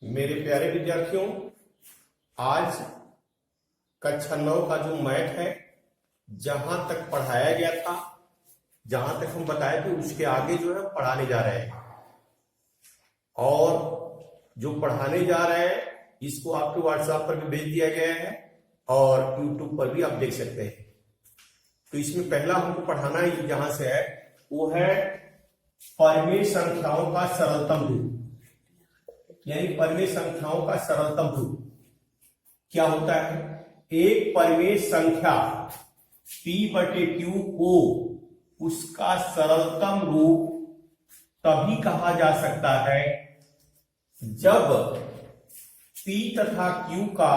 मेरे प्यारे विद्यार्थियों, आज कक्षा 9 का जो मैथ है, जहां तक पढ़ाया गया था, जहां तक हम बताए थे, उसके आगे जो है पढ़ाने जा रहे हैं। और जो पढ़ाने जा रहे हैं इसको आपके व्हाट्सएप पर भी भेज दिया गया है और यूट्यूब पर भी आप देख सकते हैं। तो इसमें पहला हमको पढ़ाना है जहां से है वो है परिमेय संख्याओं का सरलतम रूप, यानी परिमेय संख्याओं का सरलतम रूप क्या होता है। एक परिमेय संख्या p/q को उसका सरलतम रूप तभी कहा जा सकता है जब p तथा q का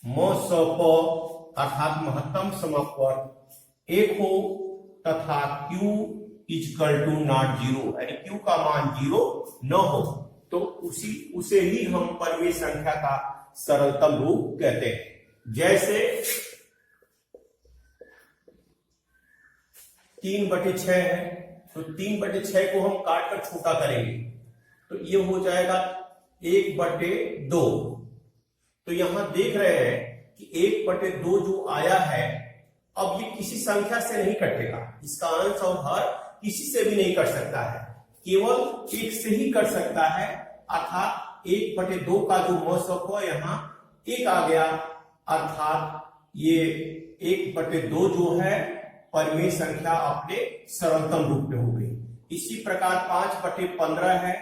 म/प अर्थात महत्तम समापवर्ग 1 हो तथा q = नॉट 0, यानी q का मान 0 न हो, तो उसे ही हम परिमेय संख्या का सरलतम रूप कहते हैं। जैसे 3/6 है, तो 3/6 को हम काट कर छोटा करेंगे तो ये हो जाएगा 1/2। तो यहां देख रहे हैं कि 1/2 जो आया है, अब ये किसी संख्या से नहीं कटेगा, इसका अंश और हर किसी से भी नहीं कट सकता है, केवल एक से ही कट सकता है। अर्थात 1/2 का जो म/प यहाँ 1 आ गया, अर्थात ये 1/2 जो है परिमेय संख्या अपने सरलतम रूप में हो गई। इसी प्रकार 5/15 है,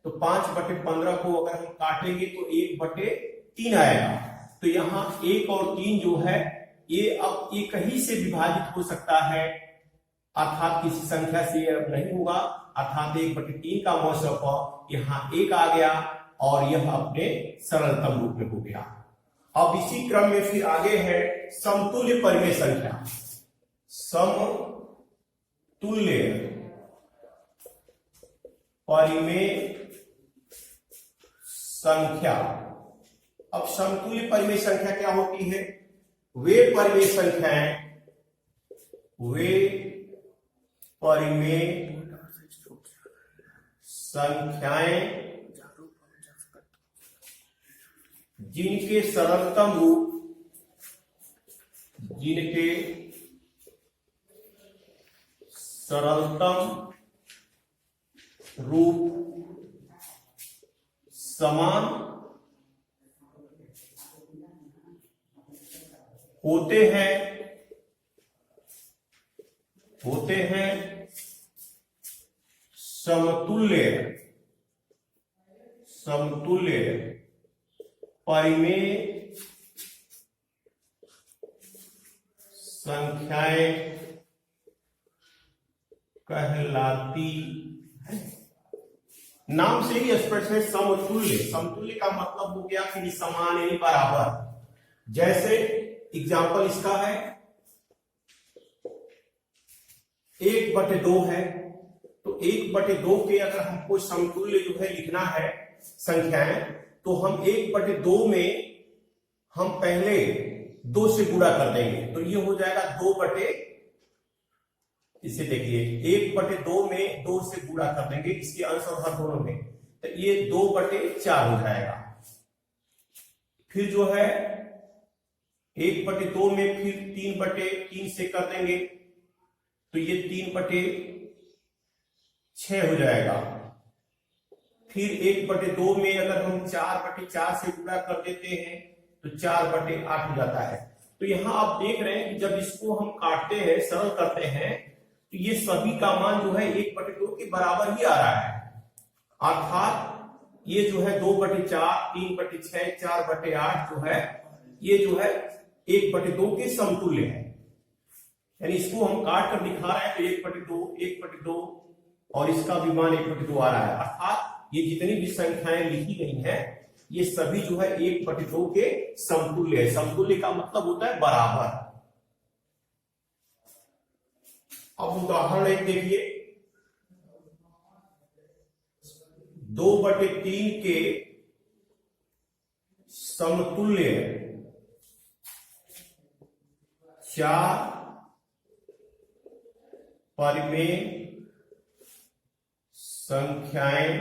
तो 5/15 को अगर हम काटेंगे तो 1/3 आएगा। तो यहाँ 1 और 3 जो है ये अब एक ही से विभाजित हो सकता है, अर्थात किसी संख्या से अब नहीं होगा। अर्थात 1/3 का म/प यहाँ 1 आ गया और यह अपने सरलतम रूप में हो गया। अब इसी क्रम में फिर आगे है समतुल्य परिमेय संख्या। समतुल्य परिमेय संख्या। अब समतुल्य परिमेय संख्या क्या होती है? वे परिमेय संख्याएं जिनके सरलतम रूप समान होते हैं समतुल्य परिमेय संख्याएं कहलाती है। नाम से ही स्पष्ट है समतुल्य। समतुल्य का मतलब हो गया कि समान यानी बराबर। जैसे एग्जाम्पल इसका है 1/2 है, तो 1/2 के अगर हमको समतुल्य जो है लिखना है संख्याएं, तो हम 1/2 में हम पहले 2 से गुणा कर देंगे, तो ये हो जाएगा 2/, इसे देखिए 1/2 में 2 से गुणा कर देंगे, इसके अंश और हर दोनों में, तो ये 2/4 हो जाएगा। फिर जो है 1/2 में फिर 3/3 से कर देंगे, तो ये 3/6 हो जाएगा। फिर 1/2 में अगर हम 4/4 से गुणा कर देते हैं तो 4/8 हो जाता है। तो यहां आप देख रहे हैं कि जब इसको हम काटते हैं, सरल करते हैं, तो ये सभी का मान जो है 1/2 के बराबर ही आ रहा है। अर्थात ये जो है 2/4, 3/6, 4/8 जो है ये जो है 1/2 के समतुल्य है। यानी इसको हम काट कर दिखा रहे हैं तो 1/2 और इसका भी मान 1/2 आ रहा है। अर्थात ये जितनी भी संख्याएं लिखी गई हैं ये सभी जो है 1/2 के समतुल्य है। समतुल्य का मतलब होता है बराबर। अब उदाहरण एक देखिए, 2/3 के समतुल्य 4 परिमेय संख्याएं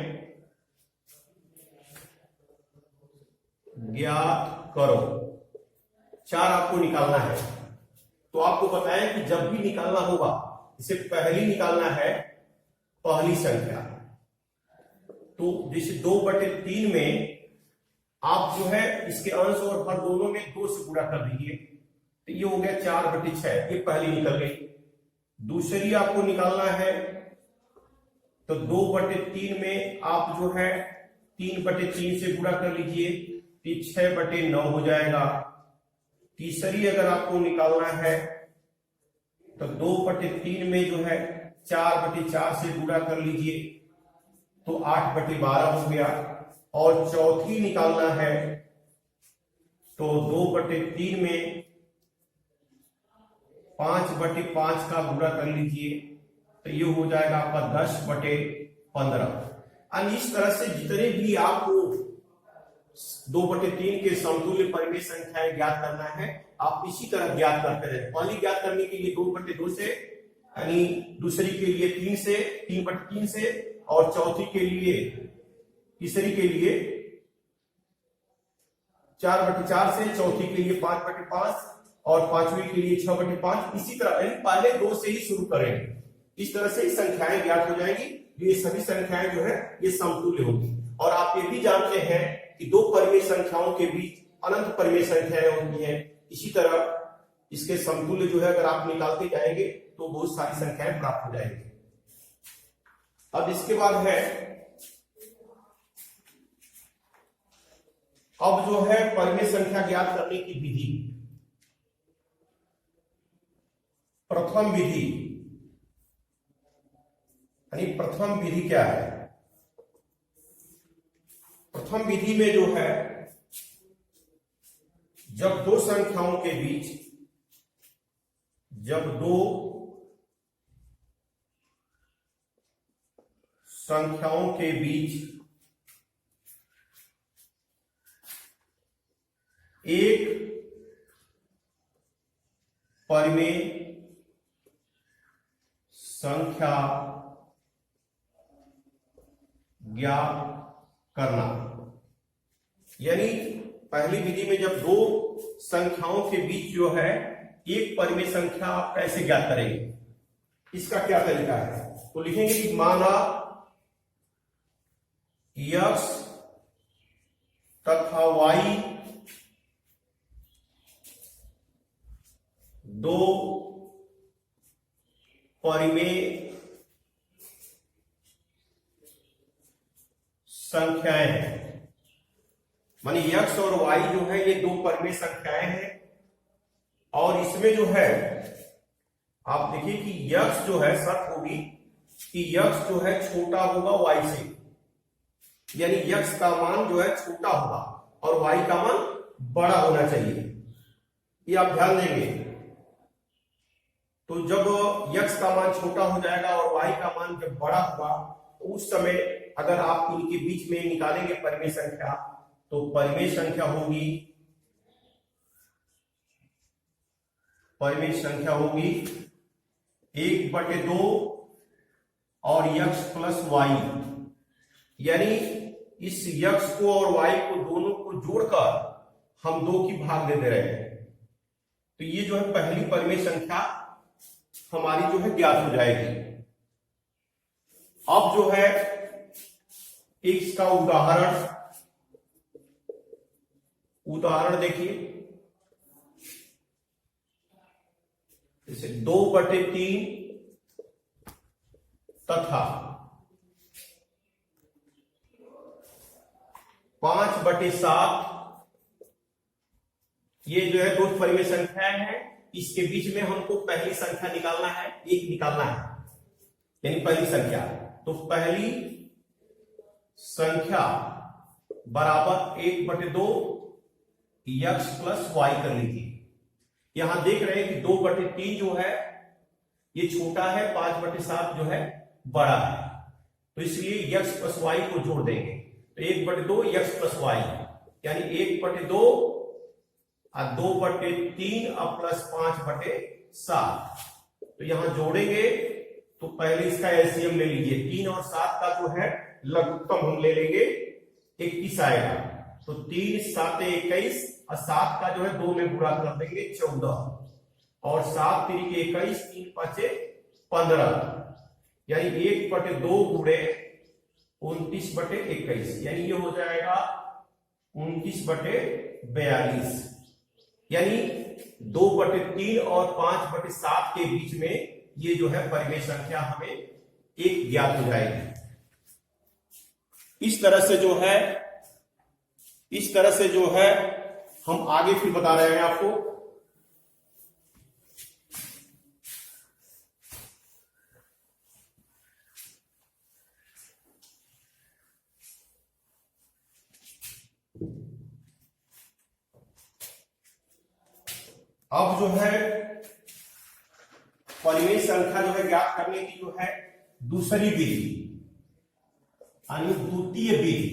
ज्ञात करो। 4 आपको निकालना है। तो आपको बताया कि जब भी निकालना होगा, इसे पहली निकालना है पहली संख्या। तो जैसे 2/3 में आप जो है इसके अंश और हर दोनों में 2 से गुणा कर दीजिए, तो ये हो गया 4/6। ये पहली निकल गई। दूसरी आपको निकालना है, तो 2/3 में आप जो है 3/3 से गुणा कर लीजिए, तो 6/9 हो जाएगा। तीसरी अगर आपको निकालना है, तो 2/3 में जो है 4/4 से गुणा कर लीजिए, तो 8/12 हो गया। और चौथी निकालना है, तो 2/3 में 5/5 का गुणा कर लीजिए, तो ये हो जाएगा आपका 10/15। इस तरह से जितने भी आपको 2/3 के समतुल्य परिमेय संख्याएं ज्ञात करना है, आप इसी तरह ज्ञात करते रहे। पहली ज्ञात करने के लिए 2/2 से, यानी दूसरी के लिए 3 से, 3/3 से, और चौथी के लिए, तीसरी के लिए 4/4 से, चौथी के लिए 5/5 और पांचवी के लिए 6/5। इसी तरह पहले 2 से ही शुरू करेंगे। इस तरह से संख्याएं ज्ञात हो जाएगी। ये सभी संख्याएं जो है ये समतुल्य होगी। और आप ये भी जानते हैं कि 2 परिमेय संख्याओं के बीच अनंत परिमेय संख्याएं होती हैं। इसी तरह इसके समतुल्य जो है अगर आप निकालते जाएंगे तो बहुत सारी संख्याएं प्राप्त हो जाएंगी। अब इसके बाद है, अब जो है परिमेय संख्या ज्ञात करने की विधि। प्रथम विधि, यानी प्रथम विधि क्या है? प्रथम विधि में जो है, जब 2 संख्याओं के बीच, जब 2 संख्याओं के बीच एक परिमेय संख्या ज्ञात करना, यानी पहली विधि में जब 2 संख्याओं के बीच जो है एक परिमेय संख्या आप कैसे ज्ञात करेंगे, इसका क्या तरीका है? तो लिखेंगे कि माना x तथा y 2 परिमेय संख्याएं हैं। मानी x और y जो है ये 2 परिमेय संख्याएं हैं। और इसमें जो है आप देखिए कि x जो है, शर्त होगी कि x जो है छोटा होगा y से, यानी x का मान जो है छोटा होगा और y का मान बड़ा होना चाहिए। ये आप ध्यान देंगे। तो जब x का मान छोटा हो जाएगा और y का मान जब बड़ा होगा, तो उस समय अगर आप इनके बीच में निकालेंगे परिमेय संख्या, तो परिमेय संख्या होगी, परिमेय संख्या होगी 1/2 और x प्लस y, यानी इस x को और y को दोनों को जोड़कर हम 2 की भाग दे दे रहे हैं। तो ये जो है पहली परिमेय संख्या हमारी जो है ज्ञात हो जाएगी। अब जो है इसका उदाहरण देखिए, जैसे 2/3 तथा 5/7, ये जो है 2 परिमेय संख्याएं हैं। इसके बीच में हमको पहली संख्या निकालना है, 1 निकालना है, यानी पहली संख्या। तो पहली संख्या बराबर 1/2 x प्लस y कर लीजिए। यहां देख रहे हैं कि 2/3 जो है ये छोटा है, 5/7 जो है बड़ा है, तो इसलिए x प्लस y को जोड़ देंगे। तो 1/2 x प्लस y, यानी 1/2 और 2/3 और प्लस 5/7। तो यहां जोड़ेंगे तो पहले इसका एलसीएम ले लीजिए। 3 और 7 का जो है लघुत्तम हम ले लेंगे, 21 आएगा। तो 3 7 21 और 7 का जो है 2 में गुणा कर देंगे 14 और 7 3 21 3 5 15 यानी 1/2 गुणे 29/21 यानी ये हो जाएगा 29/42 यानी 2/3 और 5/7 के बीच में ये जो है परिमेय संख्या हमें एक ज्ञात हो जाएगी। इस तरह से जो है हम आगे फिर बता रहे हैं आपको। अब जो है परिमेय संख्या जो है ज्ञात करने की जो है दूसरी विधि यानी द्वितीय विधि।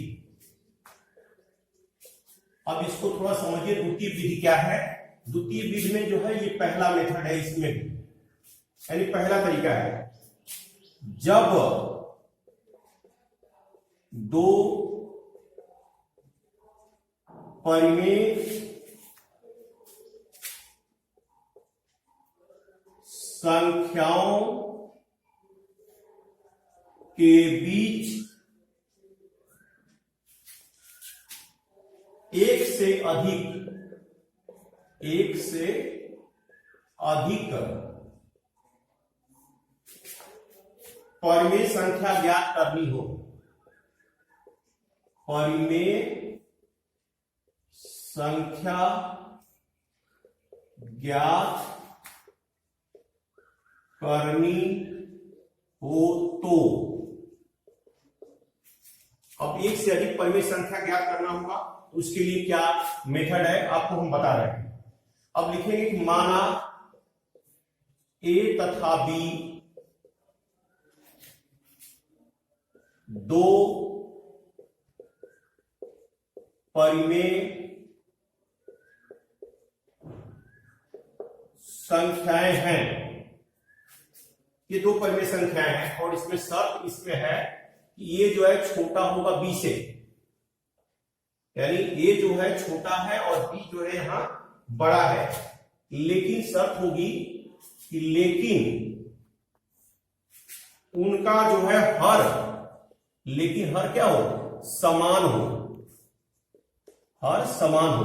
अब इसको थोड़ा समझिए, द्वितीय विधि क्या है। द्वितीय विधि में जो है ये पहला मेथड है, इसमें यानी पहला तरीका है जब दो परिमेय संख्याओं के बीच एक से अधिक परिमेय संख्या ज्ञात करनी हो। परिमेय संख्या ज्ञात करनी हो तो अब एक से अधिक परिमेय संख्या ज्ञात करना होगा, उसके लिए क्या मेथड है आपको हम बता रहे हैं। अब लिखेंगे कि माना ए तथा बी दो परिमेय संख्याएं हैं। ये दो परिमेय संख्याएं हैं और इसमें शर्त इसमें है कि ये जो है छोटा होगा बी से, यानी ए जो है छोटा है और बी जो है यहां बड़ा है। लेकिन शर्त होगी कि लेकिन उनका जो है हर क्या हो, समान हो, हर समान हो।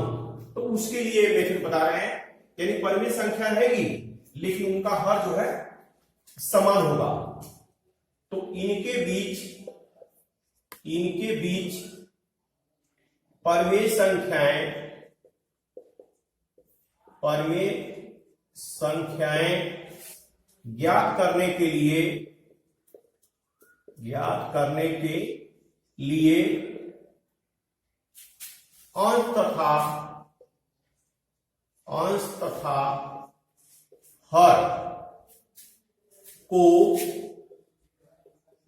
तो उसके लिए मेथड बता रहे हैं, यानी परिमेय संख्या रहेगी लेकिन उनका हर जो है समान होगा। तो इनके बीच परिमेय संख्याएं ज्ञात करने के लिए अंश तथा हर को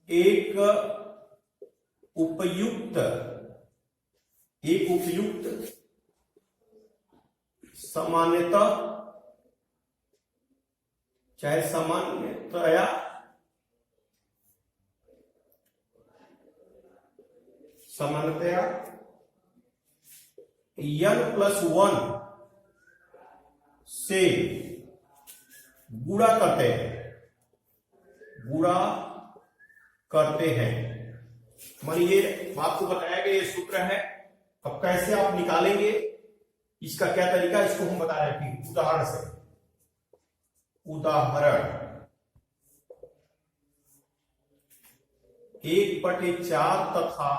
एक उपयुक्त सामान्यतः चाहे सामान्यतया n+1 से गुणा करते हैं। मानिए आपको बताया गया ये सूत्र है। अब कैसे आप निकालेंगे, इसका क्या तरीका, इसको हम बता रहे हैं उदाहरण से। उदाहरण 1/4 तथा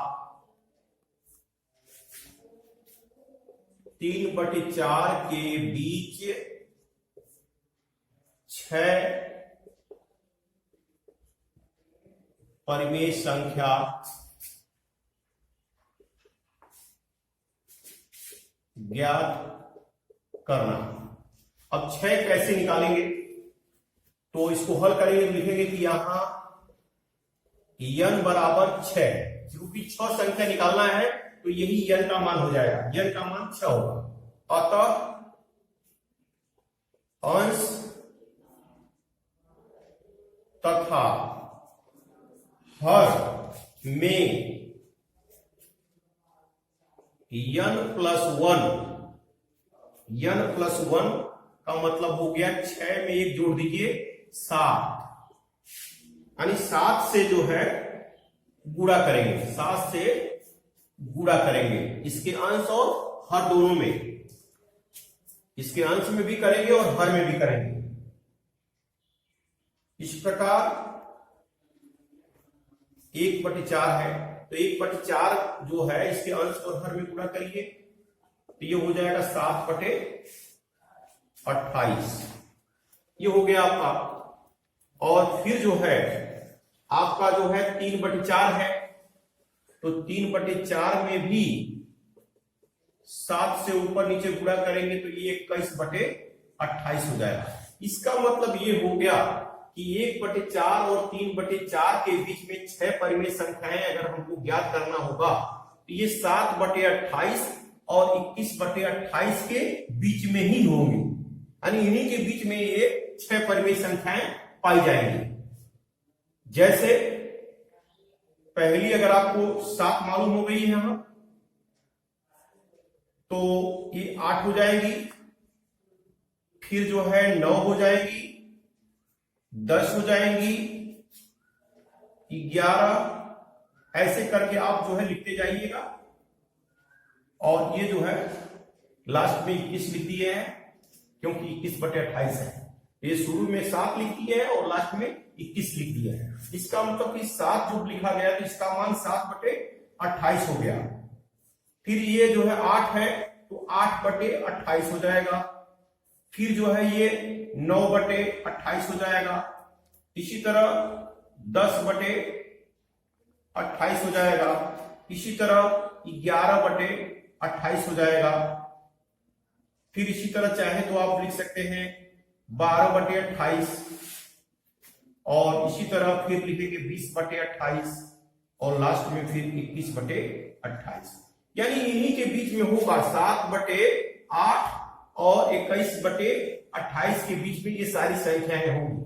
3/4 के बीच 6 परिमेय संख्या ज्ञात करना। अब 6 कैसे निकालेंगे, तो इसको हल करेंगे, लिखेंगे कि यहां n बराबर 6, क्योंकि 6 संख्या निकालना है तो यही n का मान हो जाएगा, n का मान 6 होगा। अतः अंश तथा हर में n+1 का मतलब हो गया 6 में 1 जोड़ दीजिए 7, यानी 7 से जो है गुणा करेंगे, 7 से गुणा करेंगे इसके अंश और हर दोनों में, इसके अंश में भी करेंगे और हर में भी करेंगे। इस प्रकार 1/4 है तो 1/4 जो है इसके अंश और हर में गुणा करिए तो ये हो जाएगा 7/28, ये हो गया आपका। और फिर जो है आपका जो है 3/4 है तो 3/4 में भी 7 से ऊपर नीचे गुणा करेंगे तो ये 21/28 हो जाएगा। इसका मतलब ये हो गया कि 1/4 और 3/4 के बीच में 6 परिमेय संख्याएं अगर हमको ज्ञात करना होगा तो ये 7/28 और 21/28 के बीच में ही होंगे, यानी इन्हीं के बीच में ये 6 परिमेय संख्याएं पाई जाएंगी। जैसे पहली अगर आपको 7 मालूम हो गई है यहां तो ये 8 हो जाएगी, फिर जो है 9 हो जाएगी, 10 हो जाएंगी, 11, ऐसे करके आप जो है लिखते जाइएगा। और ये जो है लास्ट में 21 लिख दिए हैं क्योंकि 21/28 है, ये शुरू में 7 लिख दिए है और लास्ट में 21 लिख दिया है। इसका मतलब कि 7 जो लिखा गया तो इसका मान 7/28 हो गया। फिर ये जो है 8 है तो 8/28 हो जाएगा, फिर जो है ये 9/28 हो जाएगा, इसी तरह 10/28 हो जाएगा, इसी तरह 11/28 हो जाएगा, फिर इसी तरह चाहे तो आप लिख सकते हैं 12/28 और इसी तरह फिर लिखेंगे 20/28 और लास्ट में फिर 21/28, यानी इन्हीं के बीच में होगा 7/8 और 21/28 के बीच में ये सारी संख्याएं होंगी।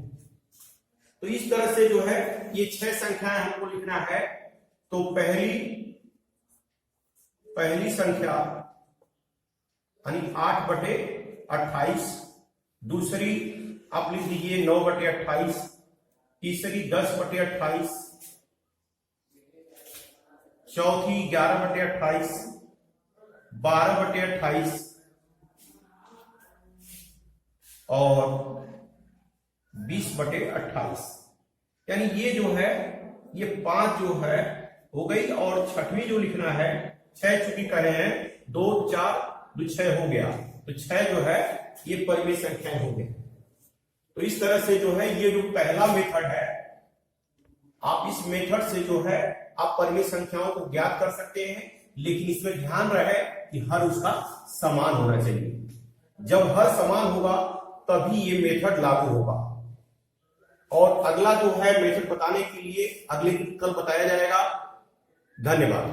तो इस तरह से जो है ये 6 संख्याएं हमको लिखना है। तो पहली संख्या यानी 8/28, दूसरी आप लिख दीजिए 9/28, तीसरी 10/28, चौथी 11/28, 12/28 और 20/28, यानी ये जो है ये 5 जो है हो गई। और छठवीं जो लिखना है 6 चूंकि कहे हैं 2 4 2 6 हो गया तो 6 जो है ये परिमेय संख्याएं हो गई। तो इस तरह से जो है ये जो पहला मेथड है, आप इस मेथड से जो है आप परिमेय संख्याओं को ज्ञात कर सकते हैं, लेकिन इसमें ध्यान रहे कि हर उसका समान होना चाहिए। जब हर समान होगा तभी ये मेथड लागू होगा। और अगला जो है मेथड बताने के लिए अगले दिन कल बताया जाएगा। धन्यवाद।